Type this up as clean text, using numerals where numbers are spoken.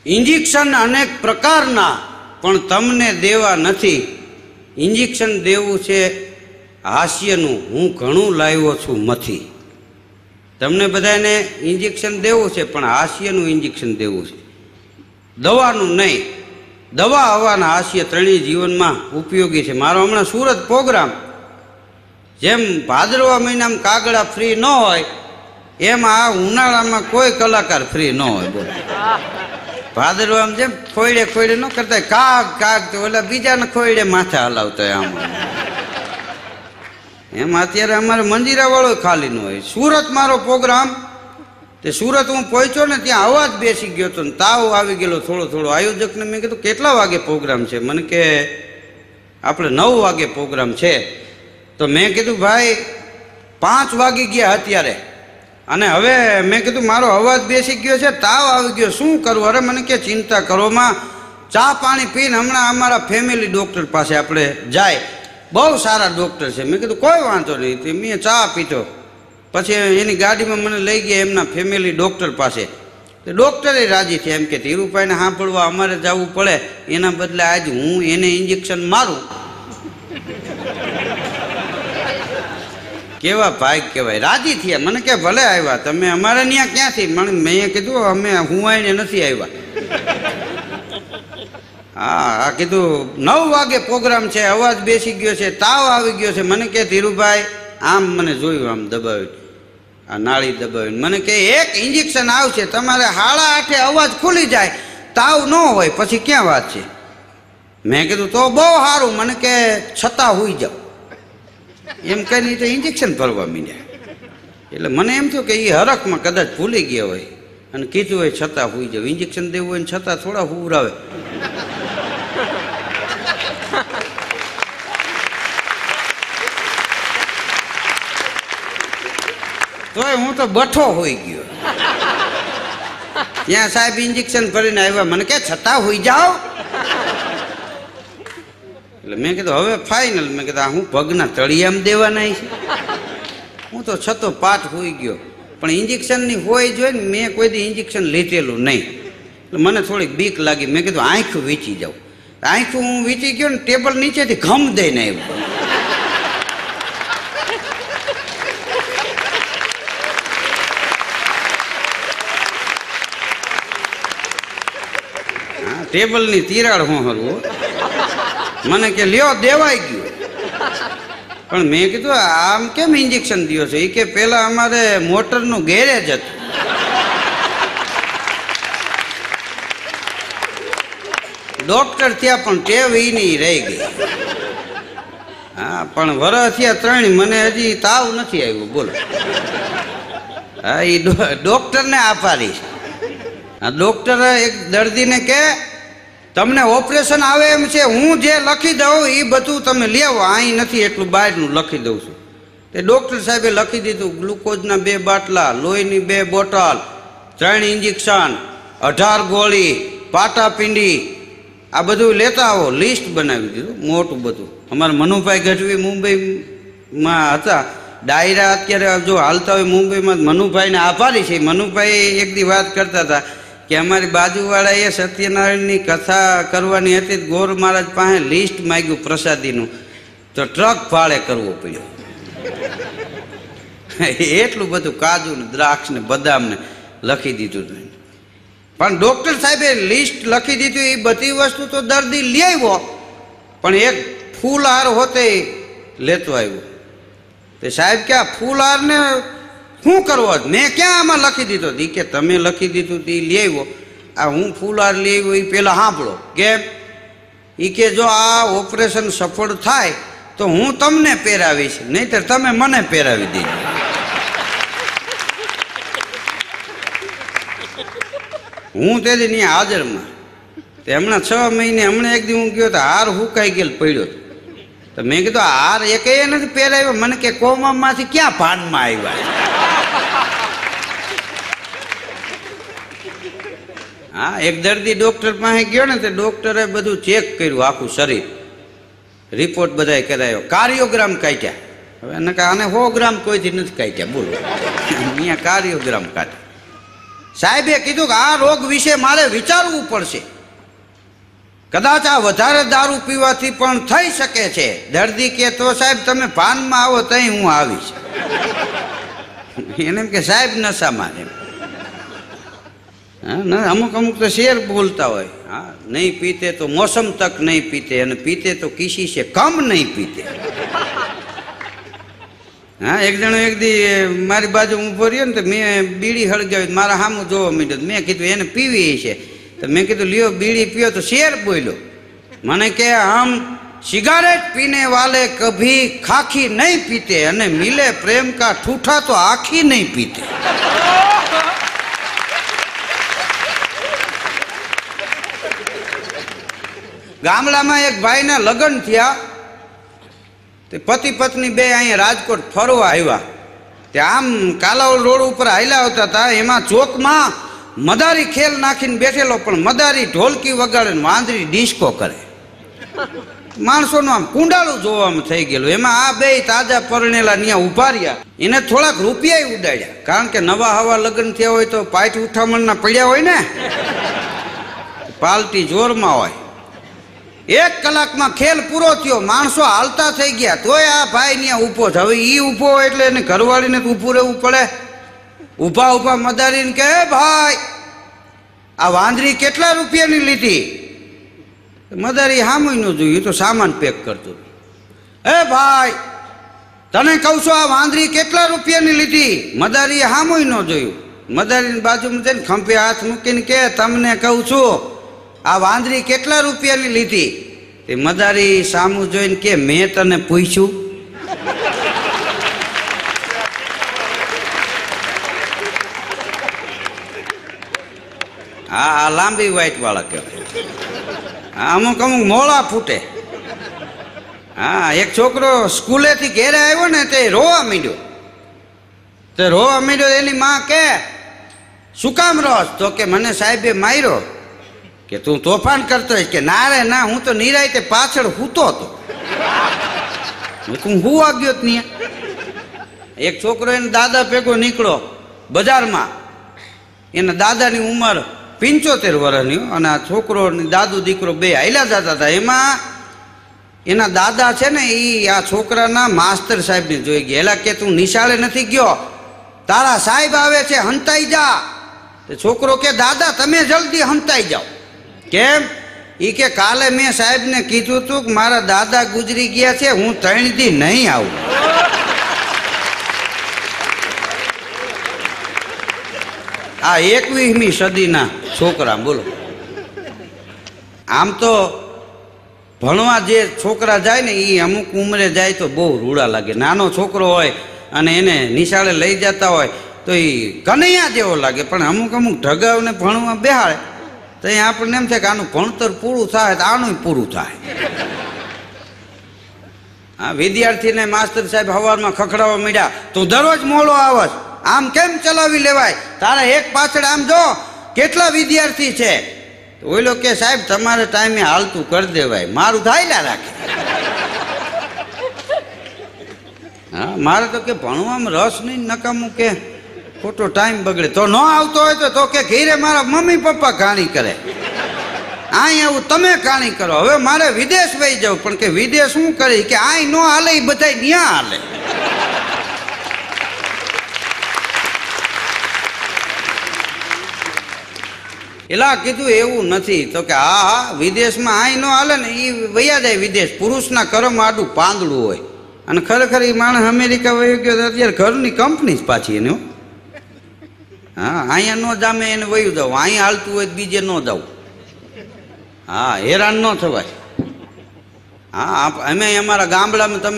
Injection અનેક પ્રકારના પણ તમને દેવા નથી. ઇન્જેક્શન દેવું છે હાસ્યનું, હું ઘણું લાવ્યો છું મથી. તમને બધાને ઇન્જેક્શન દેવું છે પણ હાસ્યનું ઇન્જેક્શન દેવું છે, દવાનું નહીં. દવા હવાના હાસ્ય ત્રણેય જીવનમાં ઉપયોગી છે. મારો હમણાં સુરત પ્રોગ્રામ, જેમ ભાદરવા મહિનામાં કાગડા ફ્રી ન હોય એમ આ ઉનાળામાં કોઈ કલાકાર ફ્રી ન હોય. બોલો, ભાદરવામાં જેમ ખોયડે ખોયડે ન કરતા કાગ કાગ તો ઓલા બીજાને ખોયડે માથા હલાવતા હોય. આમ એમ અત્યારે અમારે મંજીરા વાળો ખાલી ન હોય. સુરત મારો પ્રોગ્રામ, તે સુરત હું પહોંચ્યો ને ત્યાં અવાજ બેસી ગયો હતો ને તાવ આવી ગયેલો થોડો થોડો. આયોજકને મેં કીધું કેટલા વાગે પ્રોગ્રામ છે? મને કે આપણે 9 વાગે પ્રોગ્રામ છે. તો મેં કીધું ભાઈ 5 વાગી ગયા અત્યારે, અને હવે મેં કીધું મારો અવાજ બેસી ગયો છે, તાવ આવી ગયો, શું કરવું? અરે મને કે ચિંતા કરોમાં, ચા પાણી પીને હમણાં અમારા ફેમિલી ડૉક્ટર પાસે આપણે જાય, બહુ સારા ડૉક્ટર છે. મેં કીધું કોઈ વાંધો નહીં. મેં ચા પીતો, પછી એની ગાડીમાં મને લઈ ગયા એમના ફેમિલી ડૉક્ટર પાસે. તો ડૉક્ટરે રાજી થયા, એમ કે ધીરુભાઈને સાંભળવા અમારે જવું પડે, એના બદલે આજ હું એને ઇન્જેક્શન મારું. કેવા ભાગ કહેવાય, રાજી થયા. મને કે ભલે આવ્યા તમે, અમારે ત્યાં ક્યાંથી? મેં કીધું અમે હું આવીને નથી આવ્યા. હા કીધું 9 વાગે પ્રોગ્રામ છે, અવાજ બેસી ગયો છે, તાવ આવી ગયો છે. મને કે ધીરુભાઈ, આમ મને જોયું આમ દબાવી, આ નાળી દબાવીને મને કે એક ઇન્જેક્શન આવશે, તમારે 8:30 અવાજ ખુલી જાય, તાવ ન હોય, પછી ક્યાં વાત છે? મેં કીધું તો બહુ સારું. મને કે છતાં હોઈ જાઓ એમ કહીને તો ઇન્જેક્શન ભરવા માંડ્યા. એટલે મને એમ થયું કે એ હરખમાં કદાચ ભૂલી ગયા હોય અને કીધું હોય છતાં હોઈ જાવ. ઇન્જેક્શન દેવું હોય ને છતાં થોડા હુવરાવે. તોય હું તો બઠો હોઈ ગયો. ત્યાં સાહેબ ઇન્જેક્શન ભરીને આવ્યા, મને કે છતાં હોઈ જાઓ. એટલે મેં કીધું હવે ફાઇનલ. મેં કીધું હું પગના તળિયામાં દેવાના છે. હું તો છતો પાઠ હોઈ ગયો, પણ ઇન્જેક્શનની હોય જોઈએ ને, મેં કોઈ દી ઇન્જેક્શન લીધેલું નહીં. એટલે મને થોડીક બીક લાગી. મેં કીધું આંખ વીંચી જાઉં. આંખ હું વીંચી ગયો ને, ટેબલ નીચેથી ઘમ દઈને આવ્યો. ટેબલની તિરાડ હું હરવું. મને કે લ્યો દેવાઈ ગયું. પણ મેં કીધું આમ કેમ ઇન્જેક્શન દિયો છો? એ કે પેલા અમારે મોટરનું ગેરેજ હતું, ડોક્ટર થયા પણ ટેવ એની રહી ગઈ. હા પણ વરસ થયા 3, મને હજી તાવ નથી આવ્યો. બોલો, હા એ ડોક્ટરને આભારી છે. આ ડોક્ટર એક દર્દીને કે તમને ઓપરેશન આવે એમ છે, હું જે લખી દઉં એ બધું તમે લેવો, અહીં નથી એટલું બહારનું લખી દઉં છું. તે ડૉક્ટર સાહેબે લખી દીધું, ગ્લુકોઝના 2 બાટલા, લોહીની 2 બોટલ, 3 ઇન્જેક્શન, 18 ગોળી, પાટાપિંડી, આ બધું લેતા આવો. લિસ્ટ બનાવી દીધું મોટું બધું. અમારા મનુભાઈ ગઢવી મુંબઈમાં હતા, ડાયરા અત્યારે જો હાલતા હોય મુંબઈમાં. મનુભાઈને આભારી છે. મનુભાઈ એક દી વાત કરતા હતા કે અમારી બાજુવાળાએ સત્યનારાયણની કથા કરવાની હતી, ગોર મહારાજ પાસે લિસ્ટ માંગ્યું પ્રસાદીનું, તો ટ્રક ભાડે કરવો પડ્યો. એટલું બધું કાજુ ને દ્રાક્ષ ને બદામ ને લખી દીધું. પણ ડૉક્ટર સાહેબે લિસ્ટ લખી દીધું. એ બધી વસ્તુ તો દર્દી લઈ આવ્યો, પણ એક ફૂલહાર હોતે લેતો આવ્યો. તે સાહેબ કે આ ફૂલહારને શું કરવો? મેં ક્યાં આમાં લખી દીધો? દી કે તમે લખી દીધું તે લઈ આવ્યો. આ હું ફૂલહાર લઈ આવ્યો એ પહેલાં સાંભળો. કેમ? એ કે જો આ ઓપરેશન સફળ થાય તો હું તમને પહેરાવીશ, નહીંતર તમે મને પહેરાવી દેજો. હું તેથી ત્યાં હાજરમાં. તે હમણાં 6 મહિને હમણાં એક દી હું ગયો તો હાર હુકાઈ ગયેલ પડ્યો. તો મેં કીધું હાર એક નથી પહેરાવ્યો. મને કે કોમામાંથી ક્યાં ભાનમાં આવ્યા? હા એક દર્દી ડૉક્ટર પાસે ગયો ને, તો ડૉક્ટરે બધું ચેક કર્યું, આખું શરીર, રિપોર્ટ બધાય કરાયો, કાર્યોગ્રામ કાઢ્યા. હવે આને 100 ગ્રામ કોઈથી નથી કાઢ્યા. બોલો, અહીંયા કાર્યોગ્રામ કાઢે. સાહેબે કીધું કે આ રોગ વિશે મારે વિચારવું પડશે. કદાચ આ વધારે દારૂ પીવાથી પણ થઈ શકે છે. દર્દી કે તો સાહેબ તમે ભાનમાં આવો તઈ હું આવીશ. એને એમ કે સાહેબ નશામાં એમ. હા, અમુક અમુક તો શેર બોલતા હોય. હા, નહીં પીતે તો મોસમ તક નહીં પીતે, અને પીતે તો કિસી છે કમ નહીં પીતે. હા, એક જણો એક દી મારી બાજુ ઊભો રહ્યો ને તો મેં બીડી હળગાવી, મારા સામું જોવા માંડ્યો. મેં કીધું એને પીવી છે. તો મેં કીધું લ્યો બીડી પીઓ. તો શેર બોલ્યો મને કે હમ સિગારેટ પીને વાલે કભી ખાખી નહીં પીતે, અને મિલે પ્રેમ કા ઠૂઠા તો આખી નહીં પીતે. ગામડામાં એક ભાઈના લગ્ન થયા. તે પતિ પત્ની બે અહીંયા રાજકોટ ફરવા આવ્યા. તે આમ કાલાવડ રોડ ઉપર હાલ્યા આવતા હતા. એમાં ચોકમાં મદારી ખેલ નાખીને બેઠેલો, પણ મદારી ઢોલકી વગાડે, વાંદરી ડિસ્કો કરે. માણસોનું આમ કુંડાળું જોવામાં થઈ ગયેલું. એમાં આ બે તાજા પરણેલા ત્યાં ઉભા રહ્યા. એને થોડાક રૂપિયા ઉડાડ્યા, કારણ કે નવા હવા લગ્ન થયા હોય તો પાઠ ઉઠામણના પડ્યા હોય ને, પાલટી જોરમાં હોય. 1 કલાકમાં ખેલ પૂરો થયો, માણસો હાલતા થઈ ગયા. તોય આ ભાઈ ત્યાં ઊભો છે. હવે એ ઊભો હોય એટલે એને ઘરવાળીને ઊભું રહેવું પડે. ઊભા ઊભા મદારીને કે ભાઈ આ વાંદરી કેટલા રૂપિયાની લીધી? મદારી હામુય ન જોયું, તો સામાન પેક કરતું. એ ભાઈ તને કહું છું આ વાંદરી કેટલા રૂપિયાની લીધી? મદારીએ હામુય ન જોયું. મદારીની બાજુમાં જઈને ખંભે હાથ મૂકીને કે તમને કહું છું આ વાંદરી કેટલા રૂપિયાની લીધી? તે મદારી સામું જોઈને કે મેં તને પૂછ્યું? હા, આ લાંબી વાઈટ વાળા કહેવાય. હા, અમુક અમુક મોળા ફૂટે. હા, એક છોકરો સ્કૂલેથી ઘેરે આવ્યો ને તે રોવા માંડ્યો. એની માં કે શું કામ રોસ? તો કે મને સાહેબે માર્યો. કે તું તોફાન કરતો હોય? કે ના રે ના, હું તો નિરાયતે પાછળ હૂતો હતો. હું હુવા ગયો ત્યાં. એક છોકરો એના દાદા ભેગો નીકળો બજારમાં. એના દાદાની ઉંમર 75 વર્ષની, અને આ છોકરો દાદુ દીકરો બે હાલ્યા જતા હતા. એમાં એના દાદા છે ને એ આ છોકરાના માસ્તર સાહેબને જોઈ ગયા. એલા કે તું નિશાળે નથી ગયો, તારા સાહેબ આવે છે, હંતાઈ જા. છોકરો કે દાદા તમે જલ્દી હંતાઈ જાઓ. કેમ? એ કે કાલે મેં સાહેબને કીધું હતું કે મારા દાદા ગુજરી ગયા છે, હું 3 દી નહીં આવું. આ 21મી સદીના છોકરા બોલો. આમ તો ભણવા જે છોકરા જાય ને એ અમુક ઉંમરે જાય તો બહુ રૂડા લાગે. નાનો છોકરો હોય અને એને નિશાળે લઈ જતા હોય તો એ કનૈયા જેવો લાગે, પણ અમુક અમુક ઢગાવને ભણવા બેહાડે તો એ આપણને એમ થાય કે આનું ભણતર પૂરું થાય તો આનું પૂરું થાય. હા, વિદ્યાર્થીને માસ્તર સાહેબ સવારમાં ખખડાવવા માંડ્યા, તું દરરોજ મોડો આવસ, આમ કેમ ચલાવી લેવાય? તારા એક પાછળ આમ જો કેટલા વિદ્યાર્થી છે. ઓલો કે સાહેબ તમારે ટાઈમે હાલતું કરી દેવાય, મારું ધાયલા રાખે. હા, મારે તો કે ભણવામાં રસ નહીં, નકામું કે ખોટો ટાઈમ બગડે. તો ન આવતો હોય તો કે ઘેરે મારા મમ્મી પપ્પા કાણી કરે, અહીં આવું તમે કાણી કરો. હવે મારે વિદેશ વહી જવું, પણ કે વિદેશ શું કરી? કે અહીં ન હાલે, એ બધા ત્યાં હાલે. એલા કીધું એવું નથી. તો કે હા, વિદેશમાં અહીં ન હાલે ને, એ વયા જાય વિદેશ. પુરુષના કર્મ આડું પાંદડું હોય. અને ખરેખર એ માણસ અમેરિકા વહી ગયો અત્યારે ઘરની કંપની જ પાછી એને. હા, અહીંયા ન જામે એને વયું જાવ, અહીંયા હાલતું હોય બીજે ન જાવ. હા, હેરાન ન થવાય. હા, અમે અમારા ગામડામાં તમે